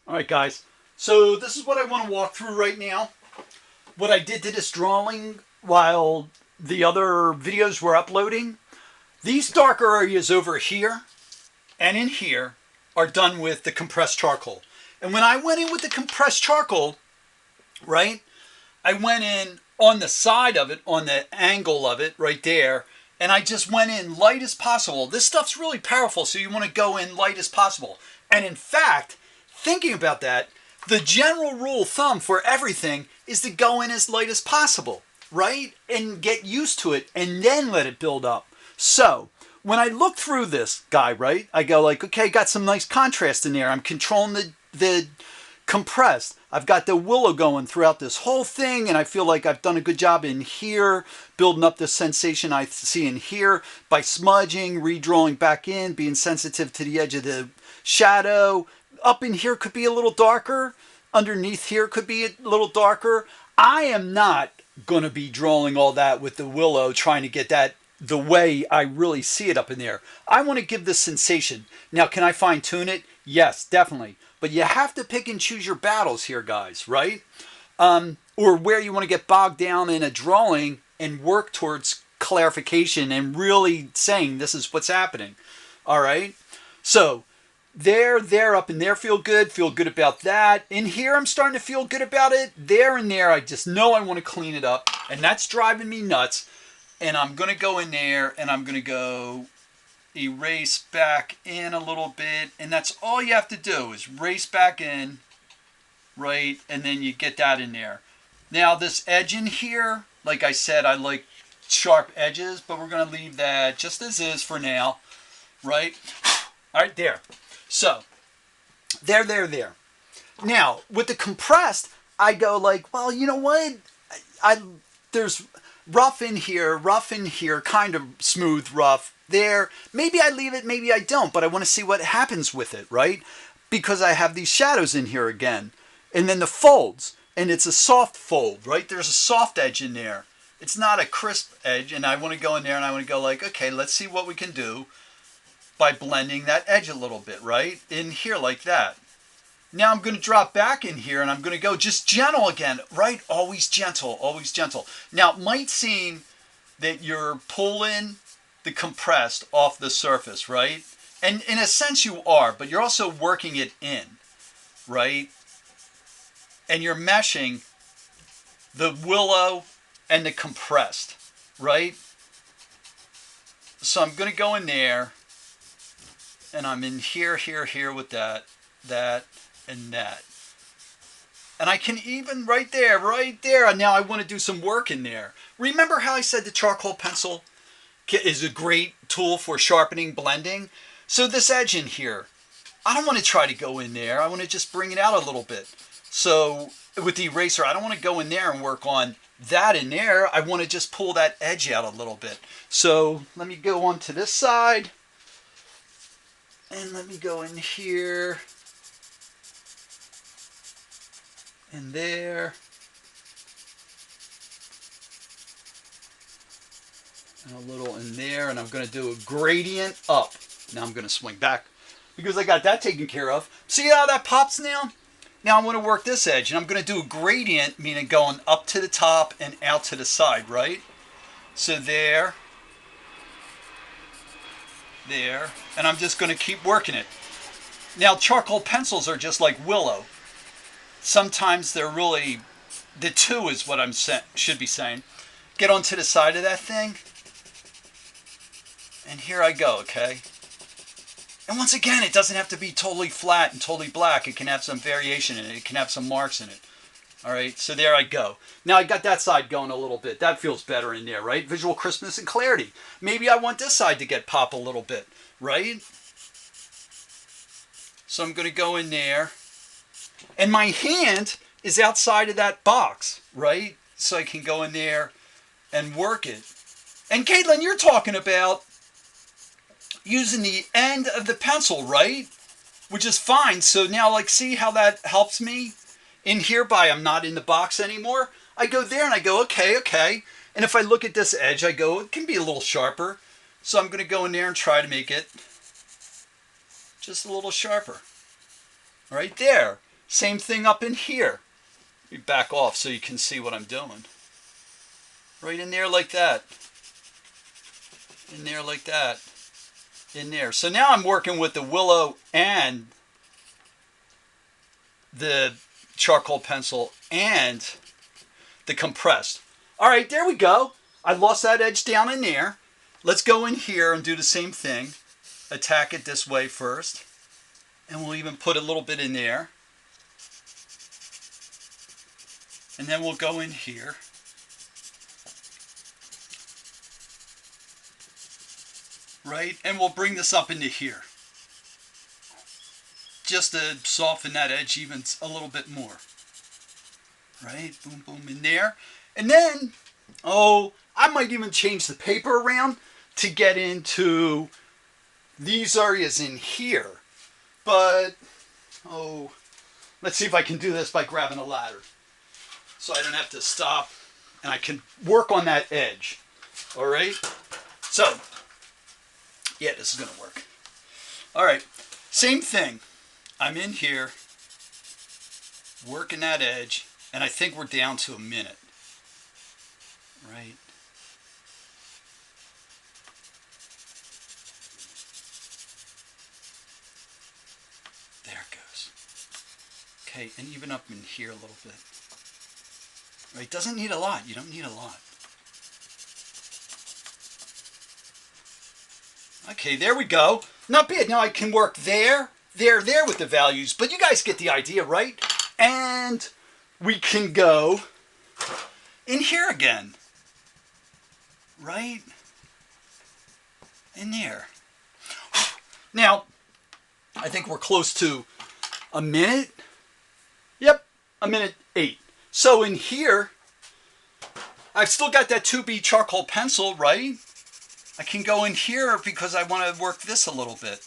All right, guys. So this is what I want to walk through right now. What I did to this drawing while the other videos were uploading. These darker areas over here and in here are done with the compressed charcoal. And when I went in with the compressed charcoal, right, I went in on the side of it, on the angle of it right there, and I just went in light as possible. This stuff's really powerful, so you want to go in light as possible. And in fact, thinking about that, the general rule of thumb for everything is to go in as light as possible, right? And get used to it and then let it build up. So, when I look through this guy, right, I go like, okay, got some nice contrast in there. I'm controlling the compressed. I've got the willow going throughout this whole thing, and I feel like I've done a good job in here, building up the sensation I see in here by smudging, redrawing back in, being sensitive to the edge of the shadow. Up in here could be a little darker. Underneath here could be a little darker. I am not going to be drawing all that with the willow, trying to get that the way I really see it up in there. I want to give this sensation. Now, can I fine tune it? Yes, definitely. But you have to pick and choose your battles here, guys, right? Or where you want to get bogged down in a drawing and work towards clarification and really saying this is what's happening. All right? So, there, up in there, feel good about that. In here, I'm starting to feel good about it. There and there, I just know I want to clean it up. And that's driving me nuts. And I'm going to go in there and I'm going to go erase back in a little bit. And that's all you have to do is race back in, right? And then you get that in there. Now this edge in here, like I said, I like sharp edges, but we're going to leave that just as is for now, right? All right, there. So, there. Now, with the compressed, I go like, well, you know what? There's rough in here, kind of smooth rough there. Maybe I leave it, maybe I don't, but I want to see what happens with it, right? Because I have these shadows in here again. And then the folds, and it's a soft fold, right? There's a soft edge in there. It's not a crisp edge, and I want to go in there and I want to go like, okay, let's see what we can do by blending that edge a little bit, right? In here like that. Now I'm going to drop back in here and I'm going to go just gentle again, right? Always gentle, always gentle. Now it might seem that you're pulling the compressed off the surface, right? And in a sense you are, but you're also working it in, right? And you're meshing the willow and the compressed, right? So I'm going to go in there and I'm in here with that, and that. And I can even, right there, now I want to do some work in there. Remember how I said the charcoal pencil is a great tool for sharpening, blending? So this edge in here, I don't want to try to go in there. I want to just bring it out a little bit. So with the eraser, I don't want to go in there and work on that in there. I want to just pull that edge out a little bit. So let me go on to this side. And let me go in here. And there. And a little in there. And I'm going to do a gradient up. Now I'm going to swing back because I got that taken care of. See how that pops now? Now I'm going to work this edge. And I'm going to do a gradient, meaning going up to the top and out to the side, right? So there. There. And I'm just going to keep working it. Now charcoal pencils are just like willow. Sometimes they're really, the two is what should be saying. Get onto the side of that thing. And here I go, okay? And once again, it doesn't have to be totally flat and totally black. It can have some variation in it. It can have some marks in it. All right, so there I go. Now I got that side going a little bit. That feels better in there, right? Visual crispness and clarity. Maybe I want this side to get pop a little bit, right? So I'm going to go in there. And my hand is outside of that box, right? So I can go in there and work it. And Caitlin, you're talking about using the end of the pencil, right? Which is fine. So now, like, see how that helps me? In here by I'm not in the box anymore. I go there and I go, okay. And if I look at this edge, I go, it can be a little sharper. So I'm going to go in there and try to make it just a little sharper. Right there. Same thing up in here. Let me back off so you can see what I'm doing. Right in there like that. In there like that. In there. So now I'm working with the willow and the charcoal pencil and the compressed. All right, there we go. I lost that edge down in there. Let's go in here and do the same thing. Attack it this way first. And we'll even put a little bit in there. And then we'll go in here. Right? And we'll bring this up into here. Just to soften that edge even a little bit more. Right? Boom, boom, in there. And then, I might even change the paper around to get into these areas in here. But, let's see if I can do this by grabbing a ladder. So I don't have to stop and I can work on that edge. All right? So, yeah, this is going to work. All right, same thing. I'm in here, working that edge, and I think we're down to a minute. Right? There it goes. Okay, and even up in here a little bit. Right, doesn't need a lot. You don't need a lot. Okay, there we go. Not bad. Now I can work there with the values, but you guys get the idea, right? And we can go in here again. Right? In there. Now, I think we're close to a minute. Yep, a minute 8. So in here, I've still got that 2B charcoal pencil, right? I can go in here because I want to work this a little bit.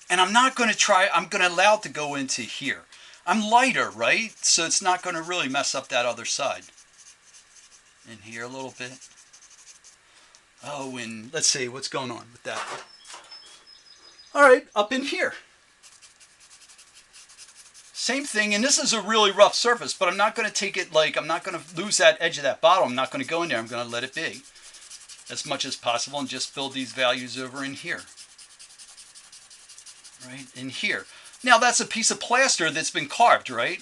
And I'm not going to try, I'm going to allow it to go into here. I'm lighter, right? So it's not going to really mess up that other side. In here a little bit. And let's see what's going on with that. All right, up in here. Same thing, and this is a really rough surface, but I'm not going to take it like, I'm not going to lose that edge of that bottle. I'm not going to go in there. I'm going to let it be as much as possible and just build these values over in here. Right, in here. Now that's a piece of plaster that's been carved, right?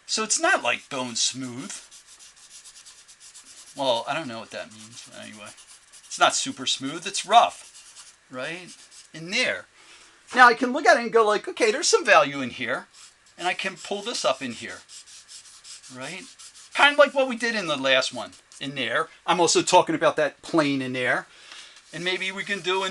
So it's not like bone smooth. Well, I don't know what that means. Anyway, it's not super smooth. It's rough, right? In there. Now I can look at it and go like, okay, there's some value in here. And I can pull this up in here, right? Kind of like what we did in the last one in there. I'm also talking about that plane in there. And maybe we can do